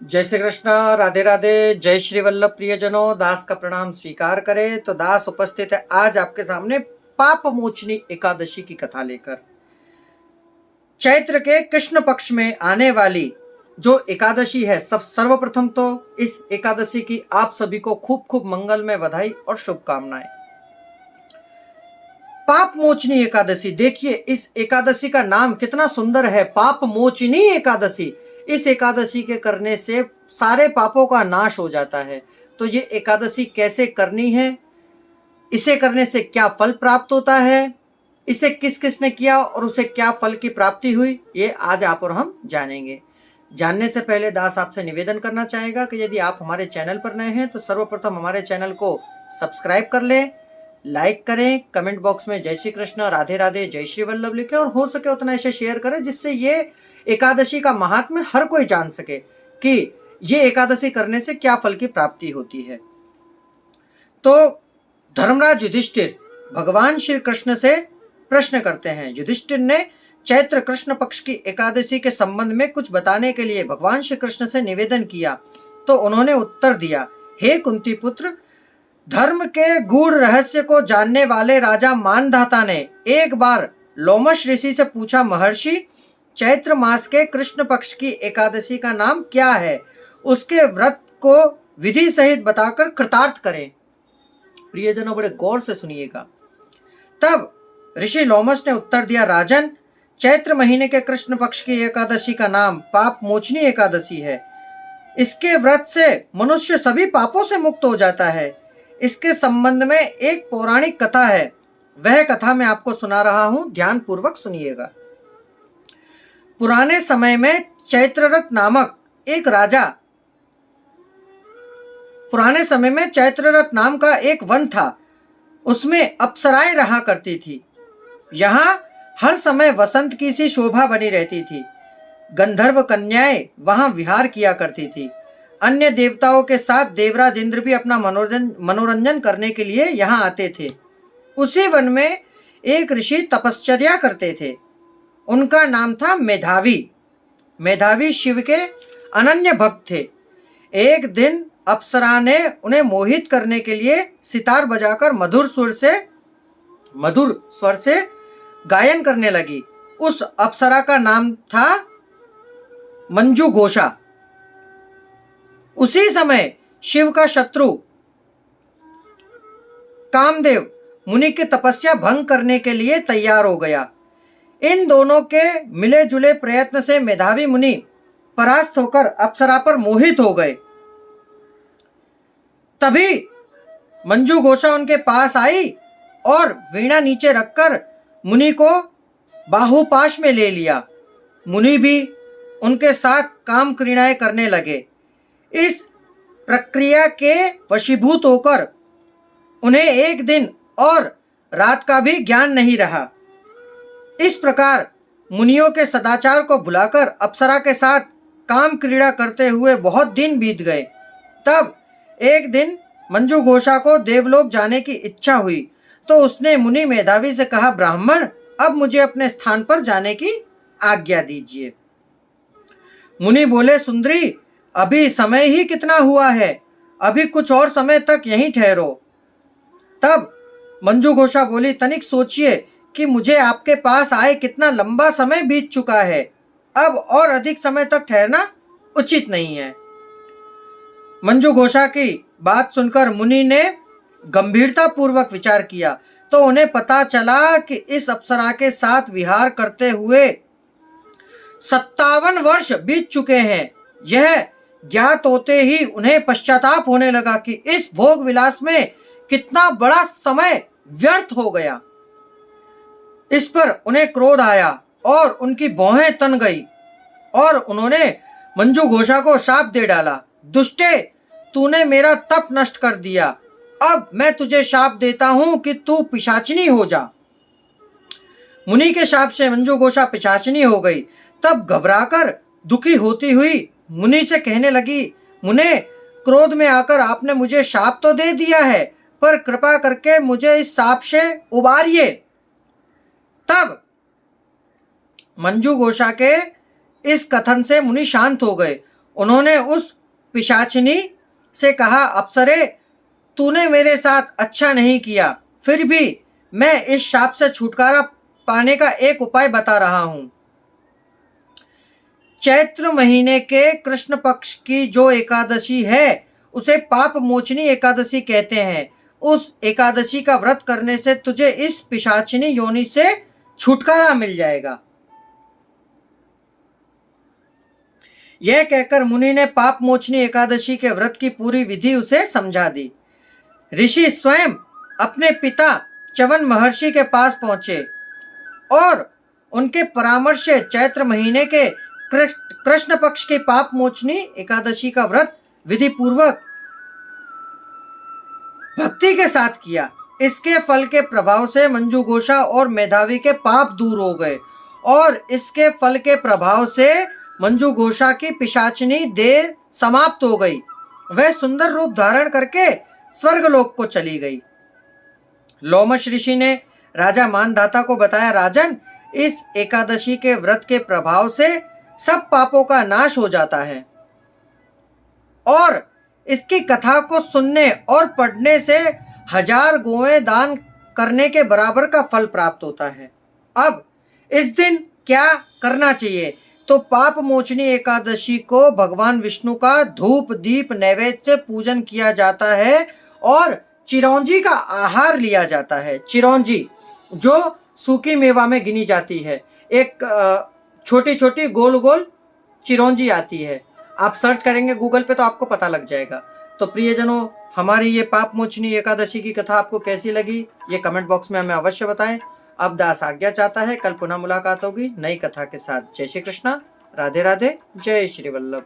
जय श्री कृष्ण। राधे राधे। जय श्री वल्लभ प्रियजनों। दास का प्रणाम स्वीकार करें। तो दास उपस्थित है आज आपके सामने पाप मोचनी एकादशी की कथा लेकर। चैत्र के कृष्ण पक्ष में आने वाली जो एकादशी है, सर्वप्रथम तो इस एकादशी की आप सभी को खूब खूब मंगलमय बधाई और शुभकामनाएं। पाप मोचनी एकादशी, देखिए इस एकादशी का नाम कितना सुंदर है, पाप मोचनी एकादशी। इस एकादशी के करने से सारे पापों का नाश हो जाता है। तो ये एकादशी कैसे करनी है, इसे करने से क्या फल प्राप्त होता है, इसे किस किस ने किया और उसे क्या फल की प्राप्ति हुई, ये आज आप और हम जानेंगे। जानने से पहले दास आपसे निवेदन करना चाहेगा कि यदि आप हमारे चैनल पर नए हैं तो सर्वप्रथम हमारे चैनल को सब्सक्राइब कर लें, लाइक करें, कमेंट बॉक्स में जय श्री कृष्ण, राधे राधे, जय श्री वल्लभ लिखें और हो सके उतना इसे शेयर करें, जिससे ये एकादशी का महात्म्य हर कोई जान सके कि ये एकादशी करने से क्या फल की प्राप्ति होती है। तो धर्मराज युधिष्ठिर भगवान श्री कृष्ण से प्रश्न करते हैं। युधिष्ठिर ने चैत्र कृष्ण पक्ष की एकादशी के संबंध में कुछ बताने के लिए भगवान श्री कृष्ण से निवेदन किया। तो उन्होंने उत्तर दिया, हे कुंती पुत्र, धर्म के गूढ़ रहस्य को जानने वाले राजा मानधाता ने एक बार लोमश ऋषि से पूछा, महर्षि, चैत्र मास के कृष्ण पक्ष की एकादशी का नाम क्या है, उसके व्रत को विधि सहित बताकर कृतार्थ करें। प्रियजनों, बड़े गौर से सुनिएगा। तब ऋषि लोमश ने उत्तर दिया, राजन, चैत्र महीने के कृष्ण पक्ष की एकादशी का नाम पाप मोचनी एकादशी है। इसके व्रत से मनुष्य सभी पापों से मुक्त हो जाता है। इसके संबंध में एक पौराणिक कथा है, वह कथा मैं आपको सुना रहा हूं, ध्यान पूर्वक सुनिएगा। पुराने समय में चैत्ररथ नामक एक राजा पुराने समय में चैत्ररथ नाम का एक वन था। उसमें अप्सराएं रहा करती थी। यहाँ हर समय वसंत की सी शोभा बनी रहती थी। गंधर्व कन्याएं वहां विहार किया करती थी। अन्य देवताओं के साथ देवराज इंद्र भी अपना मनोरंजन करने के लिए यहाँ आते थे। उसी वन में एक ऋषि तपश्चर्या करते थे। उनका नाम था मेधावी। मेधावी शिव के अनन्य भक्त थे। एक दिन अप्सरा ने उन्हें मोहित करने के लिए सितार बजाकर मधुर स्वर से गायन करने लगी। उस अप्सरा का नाम था मंजू घोषा। उसी समय शिव का शत्रु कामदेव मुनि की तपस्या भंग करने के लिए तैयार हो गया। इन दोनों के मिले जुले प्रयत्न से मेधावी मुनि परास्त होकर अप्सरा पर मोहित हो गए। तभी मंजू घोषा उनके पास आई और वीणा नीचे रखकर मुनि को बाहुपाश में ले लिया। मुनि भी उनके साथ काम क्रीड़ाएं करने लगे। इस प्रक्रिया के वशीभूत होकर उन्हें एक दिन और रात का भी ज्ञान नहीं रहा। इस प्रकार मुनियों के सदाचार को भुलाकर अप्सरा के साथ काम क्रीड़ा करते हुए बहुत दिन बीत गए। तब एक दिन मंजू घोषा को देवलोक जाने की इच्छा हुई। तो उसने मुनि मेधावी से कहा, ब्राह्मण, अब मुझे अपने स्थान पर जाने की आज्ञा दीजिए। मुनि बोले, सुंदरी, अभी समय ही कितना हुआ है, अभी कुछ और समय तक यहीं ठहरो। तब मंजू घोषा बोली, तनिक सोचिए कि मुझे आपके पास आए कितना लंबा समय बीत चुका है, अब और अधिक समय तक ठहरना उचित नहीं है। मंजू घोषा की बात सुनकर मुनि ने गंभीरता पूर्वक विचार किया। तो उन्हें पता चला कि इस अप्सरा के साथ विहार करते हुए 57 वर्ष बीत चुके हैं। यह ज्ञात होते ही उन्हें पश्चाताप होने लगा कि इस भोग विलास में कितना बड़ा समय व्यर्थ हो गया। इस पर उन्हें क्रोध आया और उनकी भौहें तन गई और उन्होंने मंजू घोषा को शाप दे डाला, दुष्टे, तूने मेरा तप नष्ट कर दिया। अब मैं तुझे शाप देता हूं कि तू पिशाचिनी हो जा। मुनि के शाप से मंजू घोषा पिशाचिनी हो गई। तब घबराकर दुखी होती हुई मुनि से कहने लगी, मुने, क्रोध में आकर आपने मुझे शाप तो दे दिया है, पर कृपा करके मुझे इस शाप से उबारिए। तब मंजू घोषा के इस कथन से मुनि शांत हो गए। उन्होंने उस पिशाचिनी से कहा, अप्सरे, तूने मेरे साथ अच्छा नहीं किया, फिर भी मैं इस शाप से छुटकारा पाने का एक उपाय बता रहा हूं। चैत्र महीने के कृष्ण पक्ष की जो एकादशी है उसे पाप मोचनी एकादशी कहते हैं। उस एकादशी का व्रत करने से तुझे इस पिशाचिनी योनि से छुटकारा मिल जाएगा। यह कहकर मुनि ने पाप मोचनी एकादशी के व्रत की पूरी विधि उसे समझा दी। ऋषि स्वयं अपने पिता च्यवन महर्षि के पास पहुंचे और उनके परामर्श से चैत्र महीने के कृष्ण पक्ष की पाप मोचनी एकादशी का व्रत विधि पूर्वक भक्ति के साथ किया। इसके फल के प्रभाव से मंजू घोषा और मेधावी के पाप दूर हो गए और इसके फल के प्रभाव से मंजू घोषा की पिशाचिनी देह समाप्त हो गई। वह सुंदर रूप धारण करके स्वर्गलोक को चली गई। लोमश ऋषि ने राजा मानधाता को बताया, राजन, इस एकादशी के व्रत के प्रभाव से सब पापों का नाश हो जाता है और इसकी कथा को सुनने और पढ़ने से 1000 गौएं दान करने के बराबर का फल प्राप्त होता है। अब इस दिन क्या करना चाहिए? तो पाप मोचनी एकादशी को भगवान विष्णु का धूप दीप नैवेद्य से पूजन किया जाता है और चिरौंजी का आहार लिया जाता है। चिरौंजी जो सूखी मेवा में गिनी जाती है, एक छोटी छोटी गोल गोल चिरौंजी आती है। आप सर्च करेंगे गूगल पे तो आपको पता लग जाएगा। तो प्रियजनों, हमारी ये पाप मोचनी एकादशी की कथा आपको कैसी लगी ये कमेंट बॉक्स में हमें अवश्य बताएं। अब दास आज्ञा चाहता है, कल पुनः मुलाकात होगी नई कथा के साथ। जय श्री कृष्णा, राधे राधे, जय श्री वल्लभ।